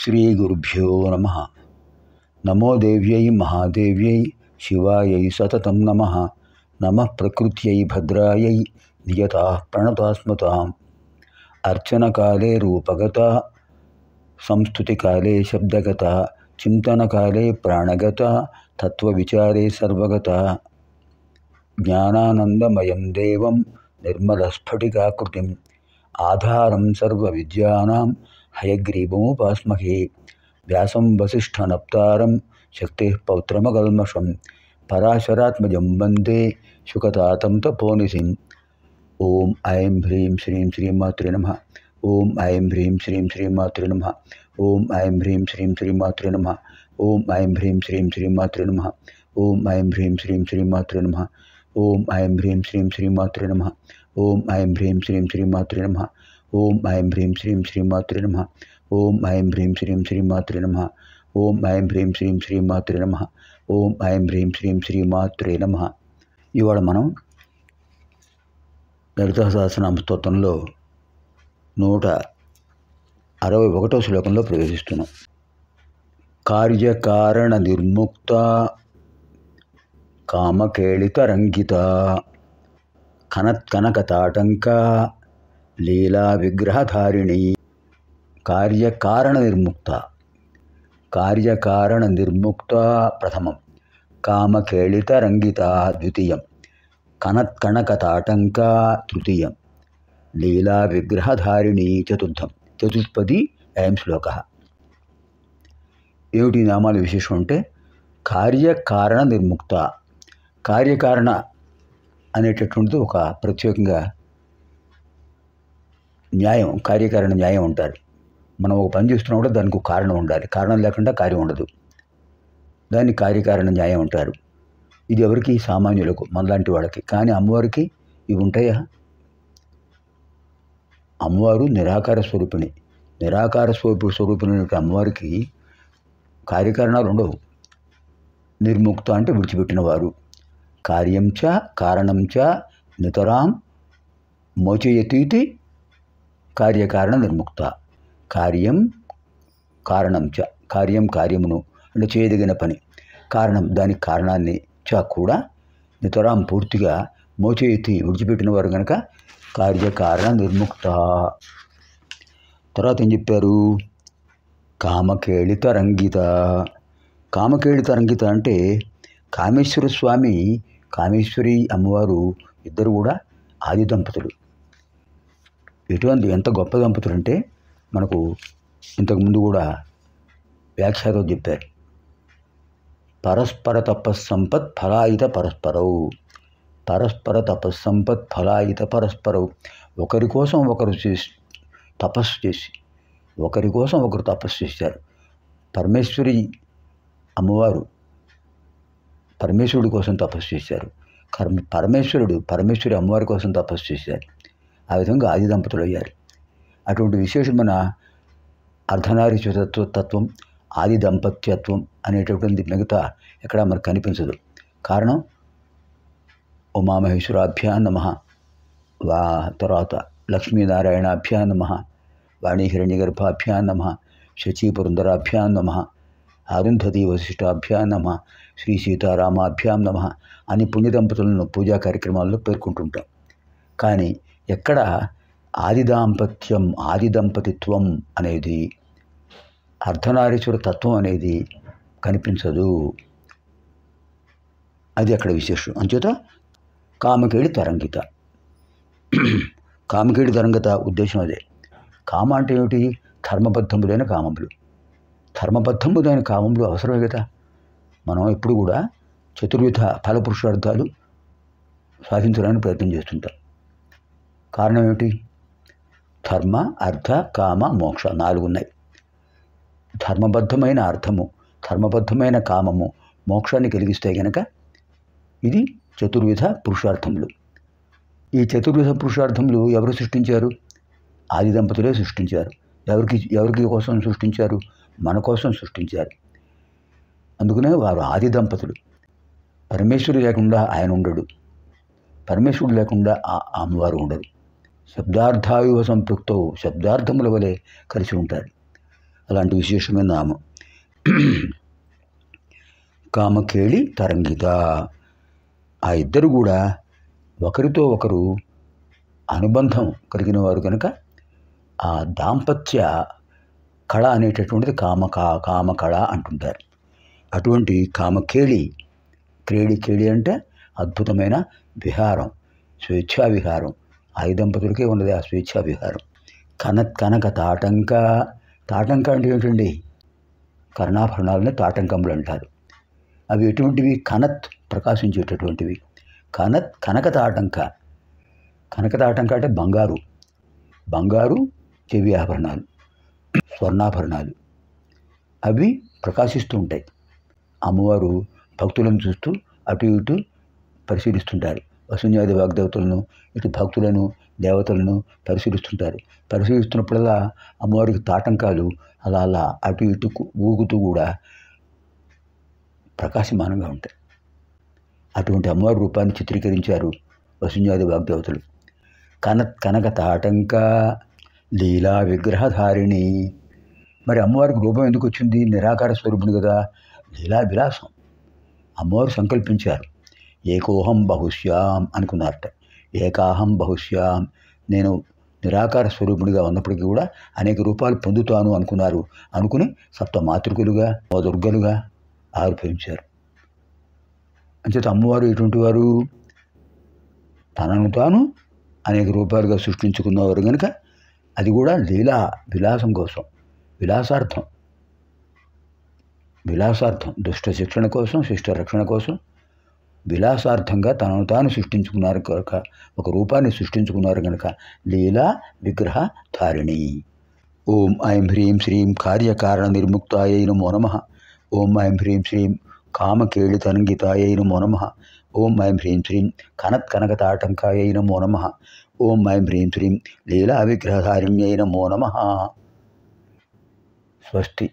శ్రీగురుభ్యో నమః. నమో దేవ్యై మహాదేవ్యై శివాయై సతతం నమః. నమః ప్రకృత్యై భద్రాయై నియతాః ప్రణతాస్మతాం. అర్చనకాలే రూపగత, సంస్తుతికాలే శబ్దగత, చింతనకాలే ప్రాణగత, తత్వవిచారే సర్వగత. జ్ఞానానందమయం దేవం నిర్మలస్ఫటికాకృతిం ఆధారం సర్వవిద్యానాం హయగ్రీవముపాస్మహే. వ్యాసం వసిష్ఠనప్తారం శక్తిః పౌత్రమకల్మషం పరాశరాత్మజం వందే శుకతాతం తపోనిధిం. ఓం ఐం హ్రీం శ్రీం శ్రీమాత్రే నమః. ఓం ఐం హ్రీం శ్రీం శ్రీమాత్రే నమః. ఓం ఐం హ్రీం శ్రీం శ్రీమాత్రే నమః. ఓం ఐం హ్రీం శ్రీం శ్రీమాత్రే నమః. ఓం ఐం హ్రీం శ్రీం శ్రీమాత్రే నమః. ఓం ఐం హ్రీం శ్రీం శ్రీమాత్రే నమః. ఓం ఐం హ్రీం శ్రీం శ్రీమాత్రే నమః. ఓం ఐం హ్రీం శ్రీం శ్రీమాత్రే నమః. ఓం ఐం హ్రీం శ్రీం శ్రీమాత్రే నమః. ఓం ఐం హ్రీం శ్రీం శ్రీమాత్రే నమః. ఓం ఐం హ్రీం శ్రీం శ్రీమాత్రే నమః. ఇవాళ మనం లలితా సహస్రనామ స్తోత్రంలో 161వ శ్లోకంలో ప్రవేశిస్తున్నాం. కార్యకారణ నిర్ముక్త కామకేళితరంగిత కనత్కనకతాటంక లీలా విగ్రహధారిణి. కార్యకారణ నిర్ముక్త, కార్యకారణ నిర్ముక్త ప్రథమం, కామకేళితరంగిత ద్వితీయం, కనత్కనకతాటంక తృతీయం, లీలా విగ్రహధారిణి చతుర్థం. చతుష్పది అయం శ్లోక. ఏమిటి నామాల విశేషం అంటే కార్యకారణ నిర్ముక్త. కార్యకారణ అనేటటువంటిది ఒక ప్రత్యేకంగా న్యాయం, కార్యకారణ న్యాయం అంటారు. మనం ఒక పని చేస్తున్నప్పుడు దానికి ఒక కారణం ఉండాలి, కారణం లేకుండా కార్యం ఉండదు. దాన్ని కార్యకారణ న్యాయం అంటారు. ఇది ఎవరికి? సామాన్యులకు, మనలాంటి వాళ్ళకి. కానీ అమ్మవారికి ఇవి ఉంటాయా? అమ్మవారు నిరాకార స్వరూపిణి. నిరాకార స్వరూపిణి అమ్మవారికి కార్యకారణాలు ఉండవు. నిర్ముక్త అంటే విడిచిపెట్టిన వారు. కార్యం చ కారణం చ నితరాం మోచయతీతి కార్యకారణ నిర్ముక్త. కార్యం కారణం చ, కార్యం కార్యమును అంటే చేయదగిన పని, కారణం దానికి కారణాన్ని చ కూడా నితరాం పూర్తిగా మోచయతి విడిచిపెట్టిన వారు కనుక కార్యకారణ నిర్ముక్త. తర్వాత ఏం చెప్పారు? కామకేళిత రంగిత. కామకేళిత రంగిత అంటే కామేశ్వర స్వామి, కామేశ్వరి అమ్మవారు ఇద్దరు కూడా ఆది దంపతులు. ఎటువంటి ఎంత గొప్ప దంపతులు అంటే మనకు ఇంతకుముందు కూడా వ్యాఖ్యాతో చెప్పారు. పరస్పర తపస్సంపత్ ఫలాయిత పరస్పరవు. పరస్పర తపస్సంపత్ ఫలాయిత పరస్పరవు. ఒకరి కోసం ఒకరు తపస్సు చేసి, ఒకరి కోసం ఒకరు తపస్సు చేశారు. పరమేశ్వరి అమ్మవారు పరమేశ్వరుడి కోసం తపస్సు చేశారు. పరమేశ్వరి అమ్మవారి కోసం తపస్సు చేశారు. ఆ విధంగా ఆది దంపతులు అయ్యారు. అటువంటి విశేషమైన అర్ధనారీశ్వరత్వం, ఆది దంపత్యత్వం అనేటటువంటి మిగతా ఎక్కడా మనకు కనిపించదు. కారణం ఉమామహేశ్వరాభ్యా నమః, తర్వాత లక్ష్మీనారాయణాభ్యా నమః, వాణీ హిరణ్యగర్భాభ్యా నమః, శచీపురంధరాభ్యా నమః, అరుంధతీ వశిష్ఠాభ్యా నమః, శ్రీ సీతారామాభ్యాం నమః అని పుణ్యదంపతులను పూజా కార్యక్రమాల్లో పేర్కొంటుంటాం. కానీ ఎక్కడ ఆది దాంపత్యం, ఆది దంపతిత్వం అనేది, అర్ధనారీశ్వర తత్వం అనేది కనిపించదు. అది అక్కడ విశేషం. అంచేత కామకేళి తరంగిత. కామకేళి తరంగిత ఉద్దేశం అదే. కామ అంటే ఏమిటి? ధర్మబద్ధములైన కామములు. ధర్మబద్ధములైన కామములు అవసరమే కదా. మనం ఎప్పుడు కూడా చతుర్విధ ఫలపురుషార్థాలు సాధించడానికి ప్రయత్నం చేస్తుంటాం. కారణం ఏమిటి? ధర్మ, అర్థ, కామ, మోక్ష 4 ఉన్నాయి. ధర్మబద్ధమైన అర్థము, ధర్మబద్ధమైన కామము మోక్షాన్ని కలిగిస్తాయి కనుక ఇది చతుర్విధ పురుషార్థములు. ఈ చతుర్విధ పురుషార్థములు ఎవరు సృష్టించారు? ఆది దంపతులే సృష్టించారు. ఎవరికి కోసం సృష్టించారు? మన కోసం సృష్టించారు. అందుకనే వారు ఆది దంపతులు. పరమేశ్వరుడు లేకుండా ఆయన ఉండడు, పరమేశ్వరుడు లేకుండా ఆ అమ్మవారు ఉండదు. శబ్దార్థాయువ సంపృక్తో, శబ్దార్థముల వలె కలిసి ఉంటారు. అలాంటి విశేషమైన నామం. కామకేళి తరంగిత. ఆ ఇద్దరు కూడా ఒకరితో ఒకరు అనుబంధం కలిగిన వారు కనుక ఆ దాంపత్య కళ అనేటటువంటిది కామకళ అంటుంటారు. అటువంటి కామకేళి, కేళి అంటే అద్భుతమైన విహారం, స్వేచ్ఛా విహారం. ఆ దంపతులకే ఉన్నది ఆ స్వేచ్ఛా విహారం. కనక తాటంక. తాటంక అంటే ఏమిటండి? కర్ణాభరణాలని తాటంకములు అంటారు. అవి ఎటువంటివి? ప్రకాశించేటటువంటివి. కనక తాటంక. కనక తాటంక అంటే బంగారు చెవి ఆభరణాలు, స్వర్ణాభరణాలు. అవి ప్రకాశిస్తూ ఉంటాయి. అమ్మవారు భక్తులను చూస్తూ అటు ఇటు పరిశీలిస్తుంటారు. వసుంజాది వాగ్దేవతలను, ఇటు భక్తులను, దేవతలను పరిశీలిస్తుంటారు. పరిశీలిస్తున్నప్పుడల్లా అమ్మవారికి తాటంకాలు అలా అటు ఇటు ఊగుతూ కూడా ప్రకాశమానంగా ఉంటాయి. అటువంటి అమ్మవారి రూపాన్ని చిత్రీకరించారు వసుంజాది వాగ్దేవతలు. కనక తాటంక లీలా విగ్రహధారిణి. మరి అమ్మవారికి రూపం ఎందుకు వచ్చింది? నిరాకార స్వరూపుడు కదా. లీలా విలాసం. అమ్మవారు సంకల్పించారు. ఏకోహం బహుశ్యాం అనుకున్నారట. ఏకాహం బహుశ్యాం, నేను నిరాకార స్వరూపుడిగా ఉన్నప్పటికీ కూడా అనేక రూపాలు పొందుతాను అనుకున్నారు. అనుకుని సప్తమాతృకులుగా, దుర్గలుగా ఆవిర్భవించారు. అంచేత అమ్మవారు ఎటువంటి వారు? తనను తాను అనేక రూపాలుగా సృష్టించుకున్నవారు కనుక అది కూడా లీలా విలాసం కోసం, విలాసార్థం, దుష్ట శిక్షణ కోసం, శిష్ట రక్షణ కోసం విలాసార్థంగా తనను తాను సృష్టించుకున్నారు కనుక, ఒక రూపాన్ని సృష్టించుకున్నారు కనుక లీలా విగ్రహ ధారిణి. ఓం ఐం హ్రీం శ్రీం కార్యకారణ నిర్ముక్తాయై నమో నమః. ఓం ఐం హ్రీం శ్రీం కామకేళితరంగితాయై నమో నమః. ఓం ఐం హ్రీం శ్రీం కనకతాటంకాయై నమో నమః. ఓం ఐం హ్రీం శ్రీం లీలా విగ్రహధారిణ్యై నమో నమః. స్వస్తి.